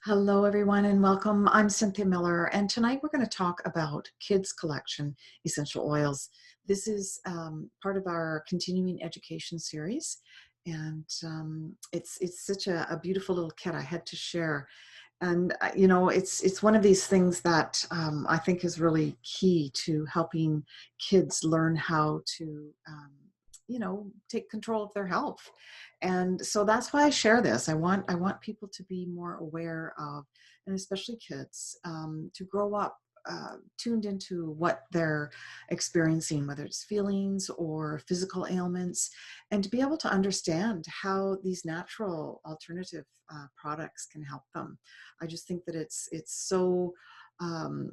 Hello, everyone, and welcome. I'm Cynthia Miller, and tonight we're going to talk about Kids Collection Essential Oils. This is part of our continuing education series, and it's such a beautiful little kit I had to share. And it's one of these things that I think is really key to helping kids learn how to take control of their health. And so that's why I share this. I want people to be more aware of, and especially kids, to grow up tuned into what they're experiencing, whether it's feelings or physical ailments, and to be able to understand how these natural alternative products can help them. I just think that it's so um,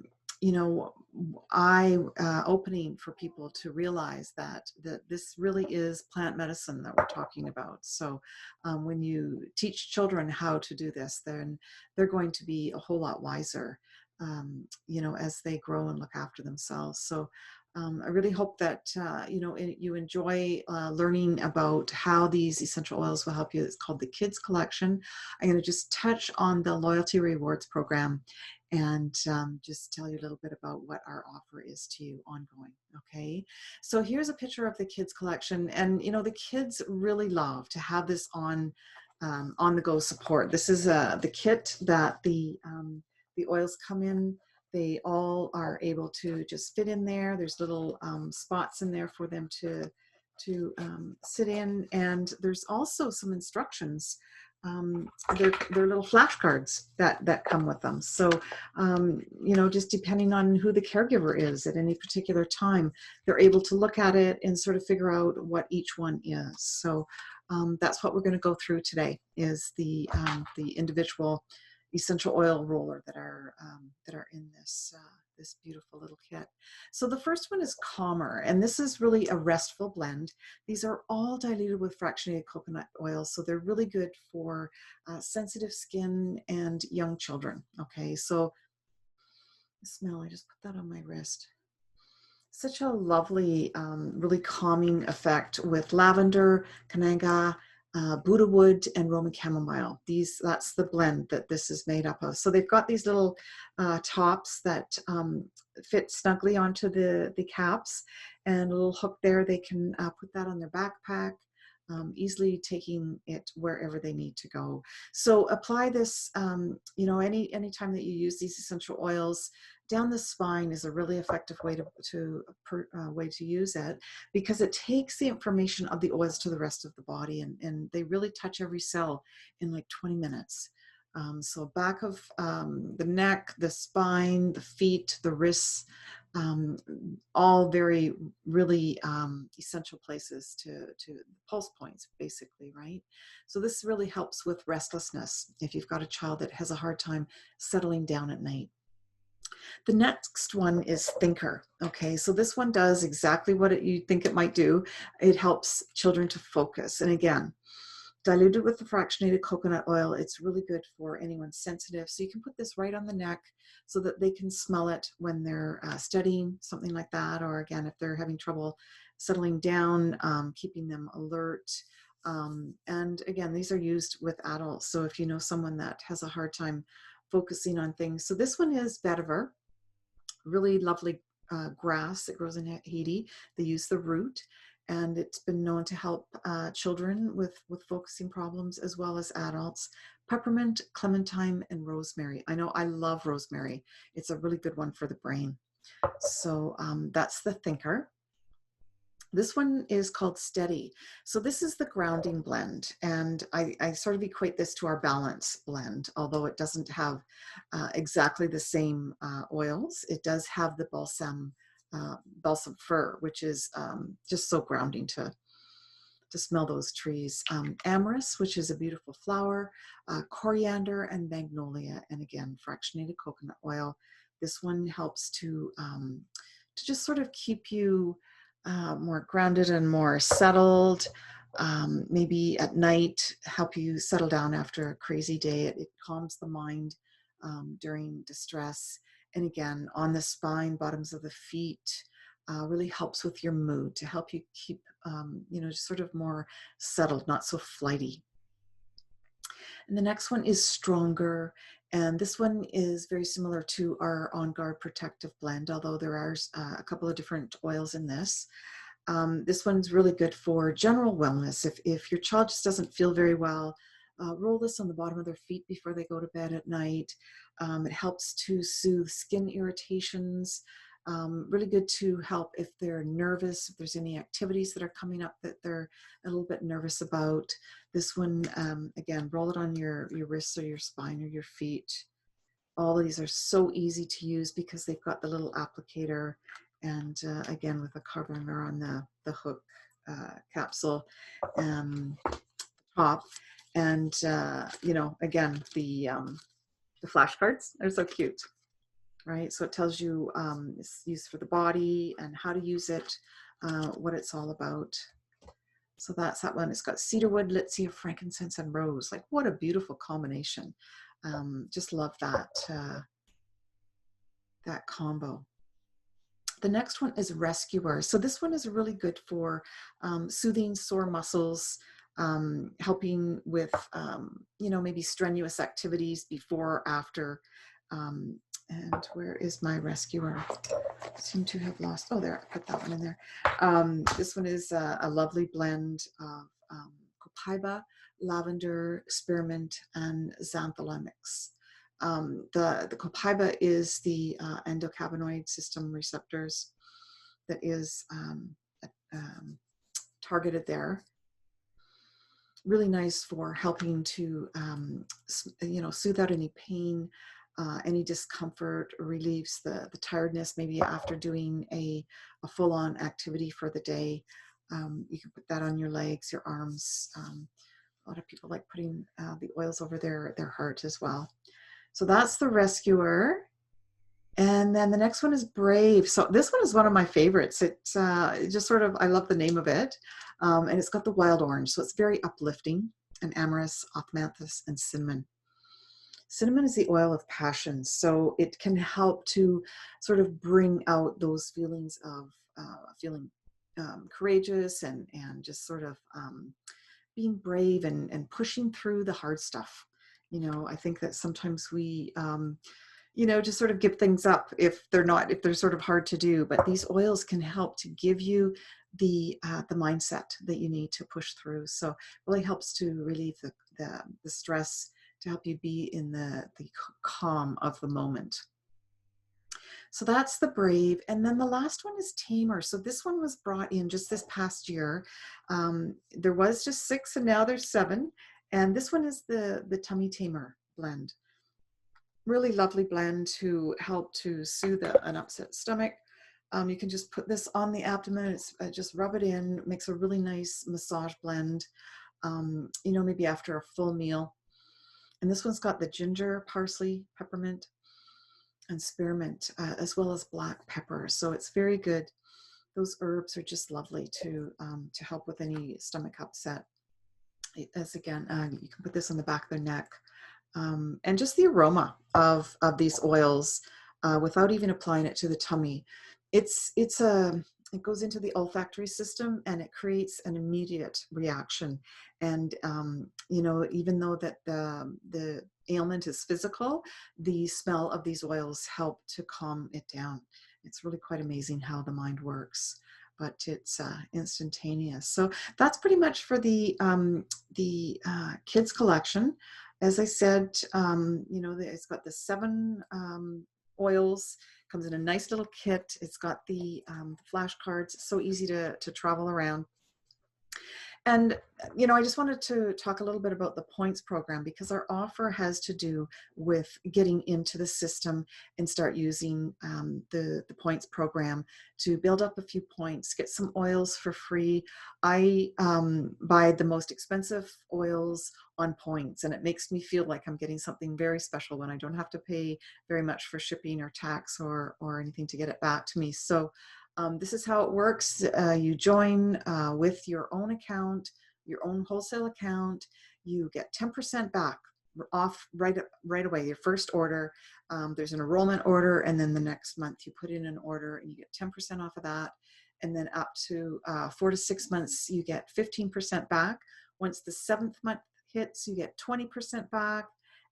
eye opening for people to realize that this really is plant medicine that we're talking about. So when you teach children how to do this, then they're going to be a whole lot wiser, as they grow and look after themselves. So I really hope that you enjoy learning about how these essential oils will help you. It's called the Kids Collection. I'm going to just touch on the loyalty rewards program and just tell you a little bit about what our offer is to you ongoing. Okay, so here's a picture of the Kids Collection, and the kids really love to have this on the go support. This is the kit that the oils come in. They all are able to just fit in there. There's little spots in there for them to sit in, and there's also some instructions. They're little flashcards that come with them. So just depending on who the caregiver is at any particular time, they're able to look at it and sort of figure out what each one is. So that's what we're going to go through today, is the individual essential oil roller that are in this beautiful little kit. So the first one is Calmer, and this is really a restful blend. These are all diluted with fractionated coconut oil, so they're really good for sensitive skin and young children. Okay, so the smell, I just put that on my wrist. Such a lovely, really calming effect with lavender, cananga, Buddha wood, and Roman chamomile. That's the blend that this is made up of. So they've got these little tops that fit snugly onto the caps, and a little hook there. They can put that on their backpack, easily taking it wherever they need to go. So apply this, any time that you use these essential oils. Down the spine is a really effective way to use it, because it takes the information of the oils to the rest of the body, and they really touch every cell in like 20 minutes. So back of the neck, the spine, the feet, the wrists, all very really essential places to pulse points, basically, right? So this really helps with restlessness if you've got a child that has a hard time settling down at night. The next one is Thinker. Okay, so this one does exactly what you think it might do. It helps children to focus. And again, diluted with the fractionated coconut oil, it's really good for anyone sensitive. So you can put this right on the neck so that they can smell it when they're studying, something like that. Or again, if they're having trouble settling down, keeping them alert. And again, these are used with adults. So if you know someone that has a hard time focusing on things. So this one is vetiver, really lovely grass that grows in Haiti. They use the root, and it's been known to help children with focusing problems as well as adults. Peppermint, clementine, and rosemary. I know I love rosemary. It's a really good one for the brain. So that's the Thinker. This one is called Steady. So this is the grounding blend, and I sort of equate this to our balance blend, although it doesn't have exactly the same oils. It does have the balsam fir, which is just so grounding to smell those trees. Amyris, which is a beautiful flower, coriander, and magnolia, and again, fractionated coconut oil. This one helps to just sort of keep you more grounded and more settled. Maybe at night, help you settle down after a crazy day. It calms the mind during distress. And again, on the spine, bottoms of the feet, really helps with your mood, to help you keep, just sort of more settled, not so flighty. And the next one is Stronger. And this one is very similar to our On Guard Protective Blend, although there are a couple of different oils in this. This one's really good for general wellness. If your child just doesn't feel very well, roll this on the bottom of their feet before they go to bed at night. It helps to soothe skin irritations. Really good to help if they're nervous, if there's any activities that are coming up that they're a little bit nervous about. This one, again, roll it on your wrists or your spine or your feet. All of these are so easy to use because they've got the little applicator, and again with the covering on the hook capsule top, and you know, again the flashcards are so cute, right? So it tells you it's used for the body and how to use it, what it's all about. So that's that one. It's got cedarwood, litsea, frankincense, and rose. Like, what a beautiful combination. Just love that that combo. The next one is Rescuer. So this one is really good for soothing sore muscles, helping with, you know, maybe strenuous activities before or after. And where is my Rescuer? I seem to have lost, oh, there, I put that one in there. This one is a lovely blend of copaiba, lavender, spearmint, and xanthella mix. The copaiba is the endocannabinoid system receptors that is targeted there. Really nice for helping to, you know, soothe out any pain, any discomfort, relieves the tiredness, maybe after doing a full-on activity for the day. You can put that on your legs, your arms. A lot of people like putting the oils over their heart as well. So that's the Rescuer. And then the next one is Brave. So this one is one of my favorites. It's just sort of, I love the name of it. And it's got the wild orange. So it's very uplifting, and amorous, osmanthus, and cinnamon. Cinnamon is the oil of passion. So it can help to sort of bring out those feelings of feeling courageous and just sort of being brave and pushing through the hard stuff. You know, I think that sometimes we, you know, just sort of give things up if they're sort of hard to do. But these oils can help to give you the mindset that you need to push through. So it really helps to relieve the stress, to help you be in the calm of the moment. So that's the Brave. And then the last one is Tamer. So this one was brought in just this past year. There was just 6 and now there's 7. And this one is the Tummy Tamer blend. Really lovely blend to help to soothe an upset stomach. You can just put this on the abdomen, just rub it in, makes a really nice massage blend, you know, maybe after a full meal. And this one's got the ginger, parsley, peppermint, and spearmint, as well as black pepper. So it's very good. Those herbs are just lovely to help with any stomach upset. As again, you can put this on the back of their neck. And just the aroma of these oils, without even applying it to the tummy, it goes into the olfactory system and it creates an immediate reaction. And you know, even though that the ailment is physical, the smell of these oils help to calm it down. It's really quite amazing how the mind works, but it's instantaneous. So that's pretty much for the kids collection. As I said, you know, it's got the 7 oils, comes in a nice little kit. It's got the flashcards. It's so easy to travel around. And, you know, I just wanted to talk a little bit about the points program, because our offer has to do with getting into the system and start using the points program to build up a few points, get some oils for free. I buy the most expensive oils on points, and it makes me feel like I'm getting something very special when I don't have to pay very much for shipping or tax or anything to get it back to me. So this is how it works. You join with your own account, your own wholesale account. You get 10% back off right away, your first order. There's an enrollment order, and then the next month you put in an order and you get 10% off of that. And then up to 4 to 6 months, you get 15% back. Once the 7th month hits, you get 20% back.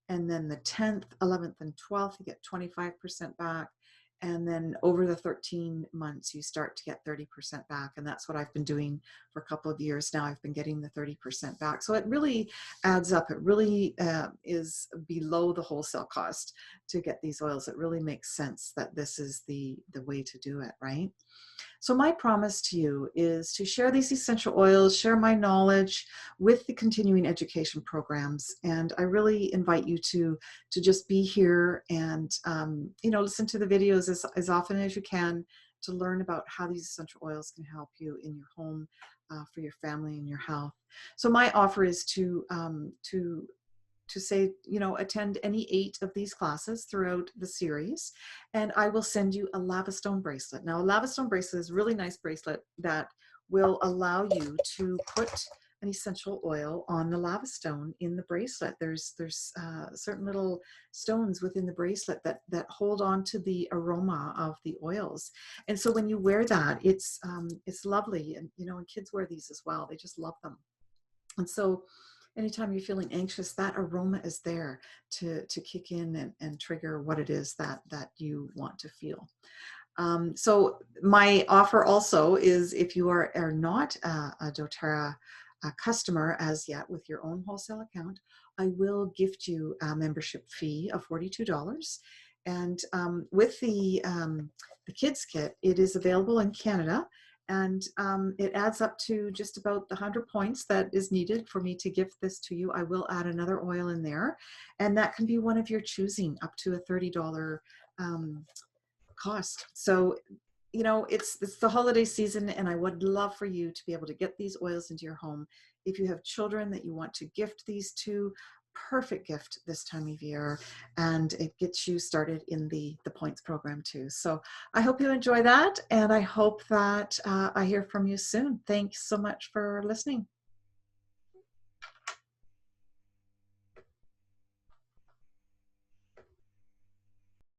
And then the 10th, 11th, and 12th, you get 25% back. And then over the 13 months, you start to get 30% back. And that's what I've been doing for a couple of years now. I've been getting the 30% back. So it really adds up. It really is below the wholesale cost to get these oils. It really makes sense that this is the way to do it, right? So my promise to you is to share these essential oils, share my knowledge with the continuing education programs. And I really invite you to just be here and, listen to the videos as often as you can to learn about how these essential oils can help you in your home, for your family and your health. So my offer is to say, attend any 8 of these classes throughout the series, and I will send you a lavastone bracelet. Now, a lavastone bracelet is a really nice bracelet that will allow you to put an essential oil on the lavastone in the bracelet. There's certain little stones within the bracelet that hold on to the aroma of the oils, and so when you wear that, it's lovely, and kids wear these as well. They just love them. And so anytime you're feeling anxious, that aroma is there to kick in and trigger what it is that you want to feel. So my offer also is, if you are not a doTERRA customer as yet with your own wholesale account, I will gift you a membership fee of $42. And with the kids kit, it is available in Canada. And it adds up to just about the 100 points that is needed for me to gift this to you. I will add another oil in there, and that can be one of your choosing, up to a $30 cost. So, it's the holiday season, and I would love for you to be able to get these oils into your home. If you have children that you want to gift these to, perfect gift this time of year, and it gets you started in the points program too. So I hope you enjoy that, and I hope that I hear from you soon. Thanks so much for listening.